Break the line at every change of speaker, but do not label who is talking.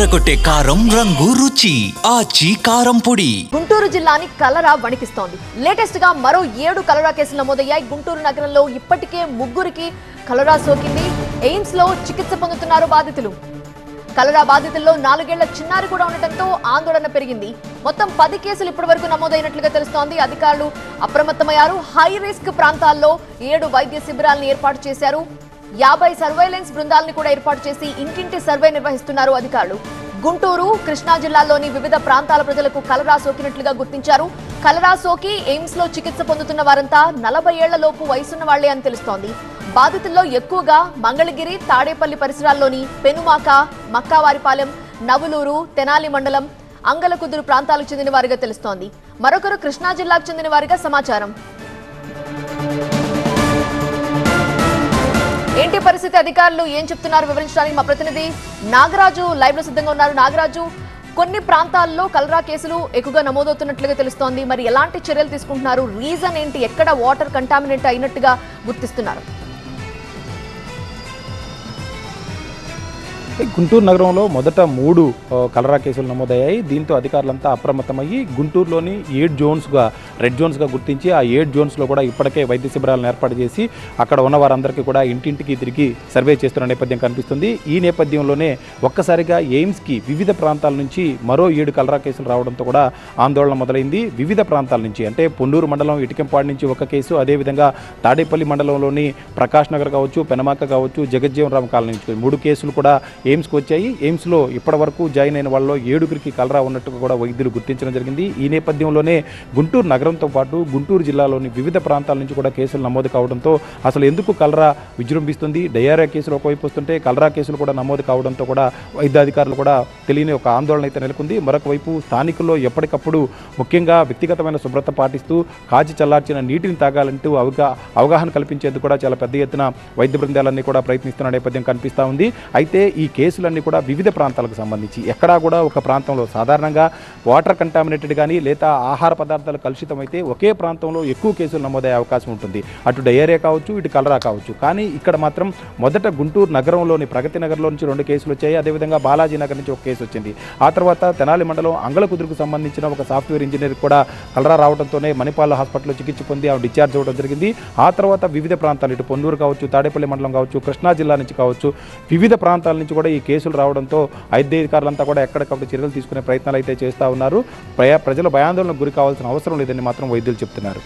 అదరగొట్టే కారం రంగు రుచి ఆచి కారం పొడి.
గుంటూరు జిల్లాని కలరా వణికిస్తోంది. లేటెస్ట్ గా మరో 7 కలరా కేసులు నమోదయ్యాయి. గుంటూరు నగరంలో ఇప్పటికే 3కి కలరా సోకింది. ఎయిమ్స్ లో చికిత్స పొందుతున్నారు బాధితులు. కలరా బాధితుల్లో 4 ఏళ్ల చిన్నారి కూడా ఉండటంతో ఆందోళన పెరిగింది. మొత్తం 10 కేసులు ఇప్పటివరకు నమోదైనట్లుగా తెలుస్తోంది. అధికారులు అప్రమత్తమయ్యారు. హై రిస్క్ ప్రాంతాల్లో 7 వైద్య శిబిరాలను ఏర్పాటు చేశారు. 50 సర్వైలెన్స్ బృందాలను కూడా ఏర్పాటు చేసి ఇంటింటి సర్వే నిర్వహిస్తున్నారు అధికారులు. గుంటూరు, కృష్ణా జిల్లాల్లోని వివిధ ప్రాంతాల ప్రజలకు కలరా సోకినట్లుగా గుర్తించారు. కలరా సోకి ఎయిమ్స్ లో చికిత్స పొందుతున్న వారంతా 40 ఏళ్ల లోపు వయసున్న వాళ్లే అని తెలుస్తోంది. బాధితుల్లో ఎక్కువగా మంగళగిరి, తాడేపల్లి పరిసరాల్లోని పెనుమాక, మక్కావారిపాలెం, నవులూరు, తెనాలి మండలం, అంగలకుదురు ప్రాంతాలకు చెందిన వారిగా తెలుస్తోంది. మరొకరు కృష్ణా జిల్లాకు చెందిన వారిగా సమాచారం. ఏంటి పరిస్థితి, అధికారులు ఏం చెప్తున్నారు వివరించడానికి మా ప్రతినిధి నాగరాజు లైవ్ లో సిద్ధంగా ఉన్నారు. నాగరాజు, కొన్ని ప్రాంతాల్లో కలరా కేసులు ఎక్కువగా నమోదవుతున్నట్లుగా తెలుస్తోంది. మరి ఎలాంటి చర్యలు తీసుకుంటున్నారు? రీజన్ ఏంటి? ఎక్కడ వాటర్ కంటామినేట్ అయినట్టుగా గుర్తిస్తున్నారు?
గుంటూరు నగరంలో మొదట 3 కలరా కేసులు నమోదయ్యాయి. దీంతో అధికారులంతా అప్రమత్తమయ్యి గుంటూరులోని 7 జోన్స్గా, రెడ్ జోన్స్గా గుర్తించి ఆ 7 జోన్స్లో కూడా ఇప్పటికే వైద్య శిబిరాలను ఏర్పాటు చేసి అక్కడ ఉన్న వారందరికీ కూడా ఇంటింటికి తిరిగి సర్వే చేస్తున్న నేపథ్యం కనిపిస్తుంది. ఈ నేపథ్యంలోనే ఒక్కసారిగా ఎయిమ్స్కి వివిధ ప్రాంతాల నుంచి మరో 7 కలరా కేసులు రావడంతో కూడా ఆందోళన మొదలైంది. వివిధ ప్రాంతాల నుంచి అంటే పొన్నూరు మండలం ఇటికెంపాడు నుంచి ఒక కేసు, అదేవిధంగా తాడేపల్లి మండలంలోని ప్రకాష్ నగర్ కావచ్చు, పెనమాక కావచ్చు, జగజ్జీవనరామ్ కాలనీ నుంచి 3 కేసులు కూడా ఎయిమ్స్కి వచ్చాయి. ఎయిమ్స్లో ఇప్పటి వరకు జాయిన్ అయిన వాళ్ళలో 7గురికి కలరా ఉన్నట్టుగా కూడా వైద్యులు గుర్తించడం జరిగింది. ఈ నేపథ్యంలోనే గుంటూరు నగరంతో పాటు గుంటూరు జిల్లాలోని వివిధ ప్రాంతాల నుంచి కూడా కేసులు నమోదు కావడంతో అసలు ఎందుకు కలరా విజృంభిస్తుంది, డయేరియా కేసులు ఒకవైపు వస్తుంటే కలరా కేసులు కూడా నమోదు కావడంతో కూడా వైద్యాధికారులు కూడా తెలియని ఒక ఆందోళన అయితే నెలకొంది. మరొక వైపు స్థానికుల్లో ఎప్పటికప్పుడు ముఖ్యంగా వ్యక్తిగతమైన శుభ్రత పాటిస్తూ కాచి చల్లార్చిన నీటిని తాగాలంటూ అవగాహన కల్పించేందుకు కూడా చాలా పెద్ద ఎత్తున వైద్య బృందాలన్నీ కూడా ప్రయత్నిస్తున్న నేపథ్యం కనిపిస్తూ ఉంది. అయితే ఈ కేసులన్నీ కూడా వివిధ ప్రాంతాలకు సంబంధించి ఎక్కడా కూడా ఒక ప్రాంతంలో సాధారణంగా వాటర్ కంటామినేటెడ్ కానీ లేదా ఆహార పదార్థాలు కలుషితమైతే ఒకే ప్రాంతంలో ఎక్కువ కేసులు నమోదయ్యే అవకాశం ఉంటుంది. అటు డయేరియా కావచ్చు, ఇటు కలరా కావచ్చు. కానీ ఇక్కడ మాత్రం మొదట గుంటూరు నగరంలోని ప్రగతి నగర్లో నుంచి 2 కేసులు వచ్చాయి. అదేవిధంగా బాలాజీ నగర్ నుంచి ఒక కేసు వచ్చింది. ఆ తర్వాత తెనాలి మండలం అంగళకుదురుకు సంబంధించిన ఒక సాఫ్ట్వేర్ ఇంజనీర్ కూడా కలరా రావడంతోనే మణిపాల్ హాస్పిటల్లో చికిత్స పొంది ఆమె డిశ్చార్జ్ అవ్వడం జరిగింది. ఆ తర్వాత వివిధ ప్రాంతాలు ఇటు పొన్నూరు కావచ్చు, తాడేపల్లి మండలం కావచ్చు, కృష్ణా జిల్లా నుంచి కావచ్చు, వివిధ ప్రాంతాల నుంచి కూడా ఈ కేసులు రావడంతో వైద్యాధికారులంతా కూడా ఎక్కడికప్పుడు చర్యలు తీసుకునే ప్రయత్నాలు అయితే చేస్తూ ఉన్నారు. ప్రజలు భయాందోళనకు గురి కావాల్సిన అవసరం లేదని మాత్రం వైద్యులు చెప్తున్నారు.